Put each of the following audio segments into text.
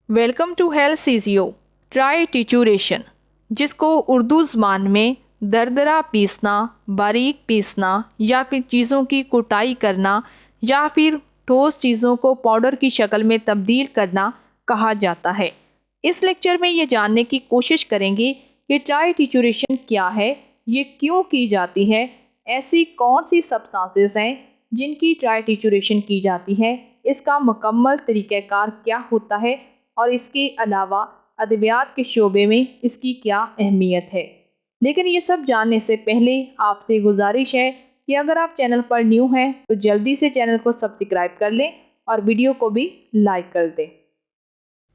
Welcome to HealthCysio ट्राइटिचूरेशन, जिसको उर्दू ज़बान में दरदरा पीसना, बारीक पीसना या फिर चीज़ों की कुटाई करना या फिर ठोस चीज़ों को पाउडर की शक्ल में तब्दील करना कहा जाता है। इस लेक्चर में ये जानने की कोशिश करेंगे कि ट्राइटिचूरेशन क्या है, ये क्यों की जाती है, ऐसी कौन सी सब्सटेंसेस हैं जिनकी ट्राइटिचूरेशन की जाती है, इसका मुकम्मल तरीक़ाकार क्या होता है और इसके अलावा अद्वियात के शोबे में इसकी क्या अहमियत है। लेकिन ये सब जानने से पहले आपसे गुजारिश है कि अगर आप चैनल पर न्यू हैं तो जल्दी से चैनल को सब्सक्राइब कर लें और वीडियो को भी लाइक कर दें।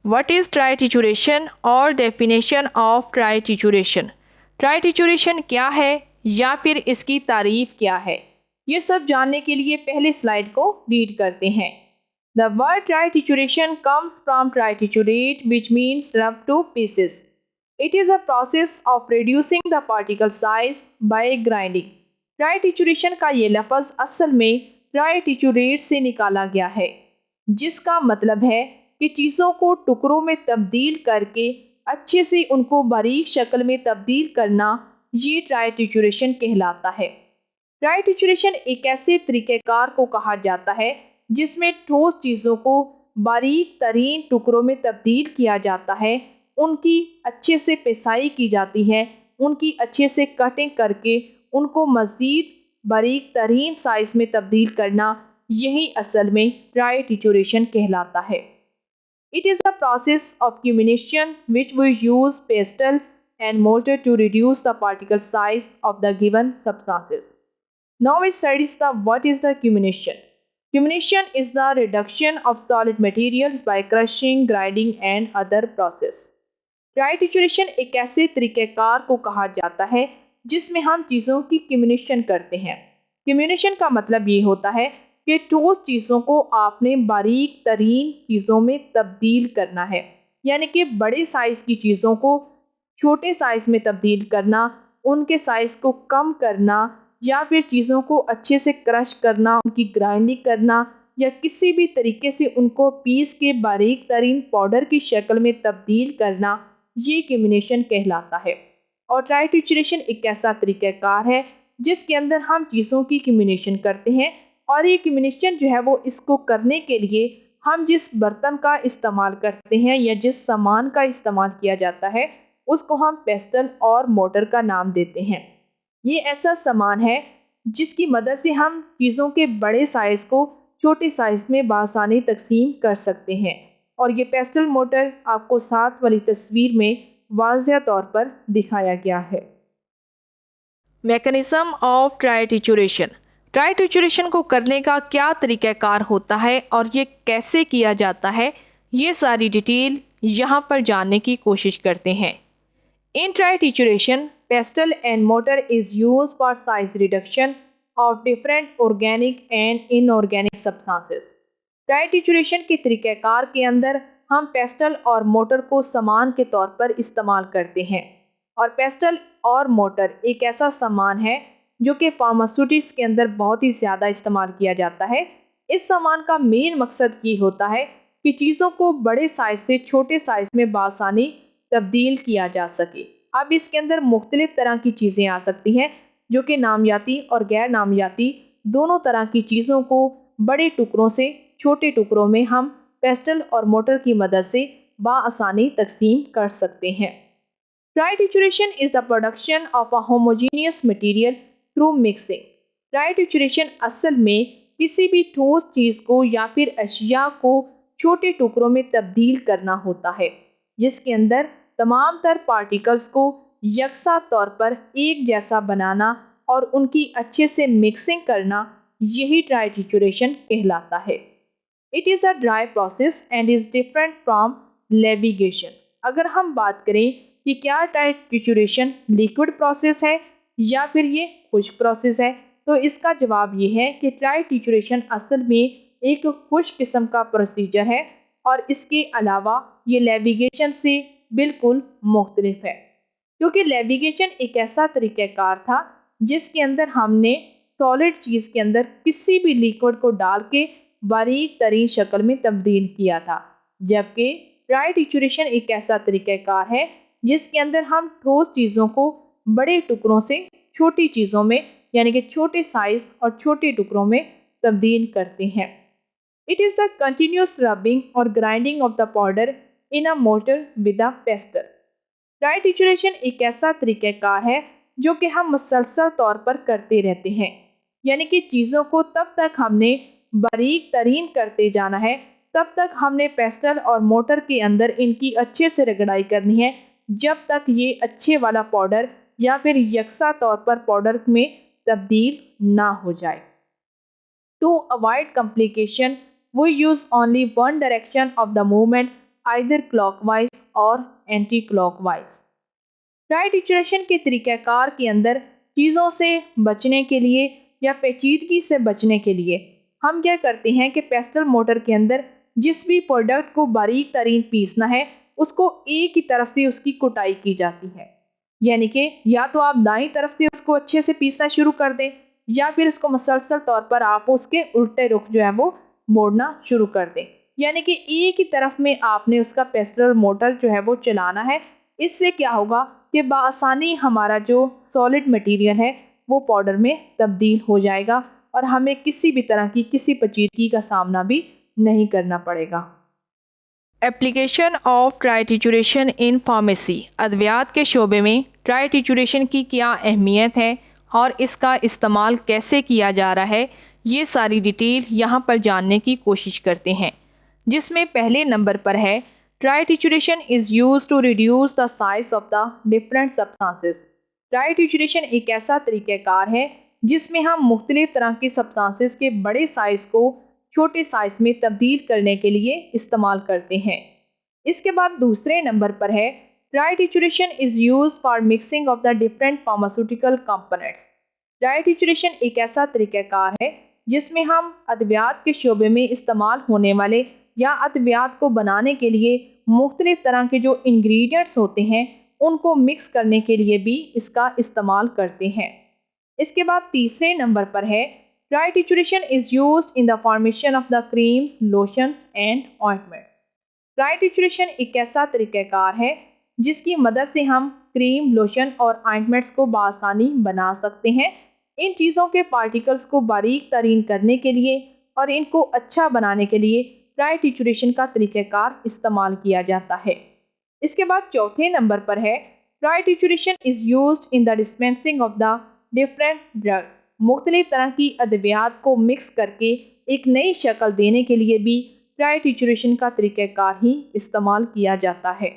व्हाट इज़ ट्राइटिचूरेशन और डेफिनेशन ऑफ ट्राइटिचूरेशन। ट्राइटिचूरेशन क्या है या फिर इसकी तारीफ क्या है, ये सब जानने के लिए पहले स्लाइड को रीड करते हैं। The word trituration comes from triturate, which means rub to pieces. It is a process of reducing the particle size by grinding. Trituration का ये लफ्ज़ असल में triturate से निकाला गया है, जिसका मतलब है कि चीज़ों को टुकड़ों में तब्दील करके अच्छे से उनको बारीक शक्ल में तब्दील करना, ये ट्राइटिचूरेशन कहलाता है। ट्राइटिचूरेशन एक ऐसे तरीक़ेकार को कहा जाता है जिसमें ठोस चीज़ों को बारीक तरीन टुकड़ों में तब्दील किया जाता है, उनकी अच्छे से पिसाई की जाती है, उनकी अच्छे से कटिंग करके उनको मज़ीद बारीक तरीन साइज़ में तब्दील करना, यही असल में ट्राइटिचूरेशन कहलाता है। It is a process of comminution which we use pestle and mortar to reduce the particle size of the given substances. Now it studies the what is the comminution. Cumination is the reduction of solid materials by crushing, grinding and other process. ट्राइटिचूरेशन एक ऐसे तरीक़ेकार को कहा जाता है जिसमें हम चीज़ों की क्यूमिनेशन करते हैं। क्यूमिनेशन का मतलब ये होता है कि ठोस चीज़ों को आपने बारीक तरीन चीज़ों में तब्दील करना है, यानी कि बड़े साइज़ की चीज़ों को छोटे साइज़ में तब्दील करना, उनके साइज़ को कम करना या फिर चीज़ों को अच्छे से क्रश करना, उनकी ग्राइंडिंग करना या किसी भी तरीके से उनको पीस के बारीक तरीन पाउडर की शक्ल में तब्दील करना, ये क्यूमिनेशन कहलाता है। और ट्राइटिचूरेशन एक ऐसा तरीक़ाकार है जिसके अंदर हम चीज़ों की क्यूमिनेशन करते हैं, और ये क्यूमिनेशन जो है वो इसको करने के लिए हम जिस बर्तन का इस्तेमाल करते हैं या जिस सामान का इस्तेमाल किया जाता है उसको हम पेस्टल और मोटर का नाम देते हैं। ये ऐसा सामान है जिसकी मदद से हम चीज़ों के बड़े साइज़ को छोटे साइज़ में बआसानी तकसीम कर सकते हैं, और ये पेस्टल मोटर आपको साथ वाली तस्वीर में वाज़िह तौर पर दिखाया गया है। Mechanism of ट्राइटिचूरेशन। ट्राइटिचूरेशन को करने का क्या तरीक़ाकार होता है और ये कैसे किया जाता है, ये सारी डिटेल यहाँ पर जानने की कोशिश करते हैं। इन ट्राइटिचूरेशन, pestle and mortar is used for size reduction of different organic and inorganic substances. ट्राइटिचूरेशन के तरीक़ाकार के अंदर हम पेस्टल और मोटर को सामान के तौर पर इस्तेमाल करते हैं, और पेस्टल और मोटर एक ऐसा सामान है जो कि फार्मास्यूटिक्स के अंदर बहुत ही ज़्यादा इस्तेमाल किया जाता है। इस सामान का मेन मकसद ये होता है कि चीज़ों को बड़े साइज़ से छोटे साइज़ में बआसानी तब्दील किया जा सके। अब इसके अंदर मुख्तलिफ़ तरह की चीज़ें आ सकती हैं जो कि नामियाती और गैर नामियाती दोनों तरह की चीज़ों को बड़े टुकड़ों से छोटे टुकड़ों में हम पेस्टल और मोटर की मदद से बआसानी तकसीम कर सकते हैं। Trituration is the production of a homogeneous material through mixing. Trituration असल में किसी भी ठोस चीज़ को या फिर अशिया को छोटे टुकड़ों में तब्दील करना होता है, जिसके अंदर तमाम तर पार्टिकल्स को यकसा तौर पर एक जैसा बनाना और उनकी अच्छे से मिक्सिंग करना, यही ट्राइटिचूरेशन कहलाता है। It is a dry process and is different from levigation. अगर हम बात करें कि क्या ट्राइटिचूरेशन लिक्विड प्रोसेस है या फिर ये खुश्क प्रोसेस है, तो इसका जवाब ये है कि ट्राइटिचूरेशन असल में एक खुश्क किस्म का प्रोसीजर है, और इसके अलावा ये लेविगेशन से बिल्कुल मुख्तलिफ है, क्योंकि लेविगेशन एक ऐसा तरीक़ाकार था जिसके अंदर हमने सॉलिड चीज़ के अंदर किसी भी लिक्विड को डाल के बारीक तरीन शक्ल में तब्दील किया था, जबकि ड्राई टिचुरेशन एक ऐसा तरीक़ाकार है जिसके अंदर हम ठोस चीज़ों को बड़े टुकड़ों से छोटी चीज़ों में यानी कि छोटे साइज और छोटे टुकड़ों में तब्दील करते हैं। It is the continuous rubbing और grinding of the powder in a mortar with a pestle. Dry trituration एक ऐसा तरीक़ाकार है जो कि हम मुसलसल तौर पर करते रहते हैं, यानी कि चीज़ों को तब तक हमने बारीक तरीन करते जाना है, तब तक हमने पेस्टल और मोटर के अंदर इनकी अच्छे से रगड़ाई करनी है, जब तक ये अच्छे वाला पाउडर या फिर यकसा तौर पर पाउडर में तब्दील ना हो जाए। To avoid complication, we use only one direction of the movement, either clockwise or anti-clockwise. Dry trituration के तरीक़ाकार के अंदर चीज़ों से बचने के लिए या पेचीदगी से बचने के लिए हम क्या करते हैं कि पेस्टल मोटर के अंदर जिस भी प्रोडक्ट को बारीक तरीन पीसना है उसको एक ही तरफ से उसकी कुटाई की जाती है, यानी कि या तो आप दाईं तरफ से उसको अच्छे से पीसना शुरू कर दें या फिर उसको मुसलसल तौर पर आप उसके उल्टे रुख जो है वो मोड़ना शुरू कर दें, यानी कि एक ही तरफ में आपने उसका पेस्टल मोटर जो है वो चलाना है। इससे क्या होगा कि बआसानी हमारा जो सॉलिड मटेरियल है वो पाउडर में तब्दील हो जाएगा और हमें किसी भी तरह की किसी पेचीदगी का सामना भी नहीं करना पड़ेगा। Application of dry trituration in pharmacy, अद्वियात के शोबे में ड्राई टिचुरेशन की क्या अहमियत है और इसका इस्तेमाल कैसे किया जा रहा है, ये सारी डिटेल यहाँ पर जानने की कोशिश करते हैं, जिसमें पहले नंबर पर है dry trituration is use to reduce the size of the different substances. Dry trituration एक ऐसा तरीक़ाकार है जिसमें हम मुख्तलिफ तरह की सब्सटेंसेस के बड़े साइज़ को छोटे साइज़ में तब्दील करने के लिए इस्तेमाल करते हैं। इसके बाद दूसरे नंबर पर है dry trituration is use for mixing of the different pharmaceutical components. Dry trituration एक ऐसा तरीक़ाकार है जिसमें हम अद्वियात के शोबे में इस्तेमाल होने वाले या अद्वियात को बनाने के लिए मुख्तलिफ तरह के जो इंग्रेडिएंट्स होते हैं उनको मिक्स करने के लिए भी इसका इस्तेमाल करते हैं। इसके बाद तीसरे नंबर पर है dry trituration is used in the formation of the creams, lotions and ointment. Dry trituration एक ऐसा तरीक़ाकार है जिसकी मदद से हम क्रीम, लोशन और ऑइंटमेंट्स को बआसानी बना सकते हैं। इन चीज़ों के पार्टिकल्स को बारीक तरीन करने के लिए और इनको अच्छा बनाने के लिए ड्राई टिचुरेशन का तरीक़ाकार इस्तेमाल किया जाता है। इसके बाद चौथे नंबर पर है dry trituration is used in the dispensing of the different drugs. मुख्तलिफ तरह की अद्वियात को मिक्स करके एक नई शक्ल देने के लिए भी ड्राई टिचुरेशन का तरीक़ाकार ही इस्तेमाल किया जाता है।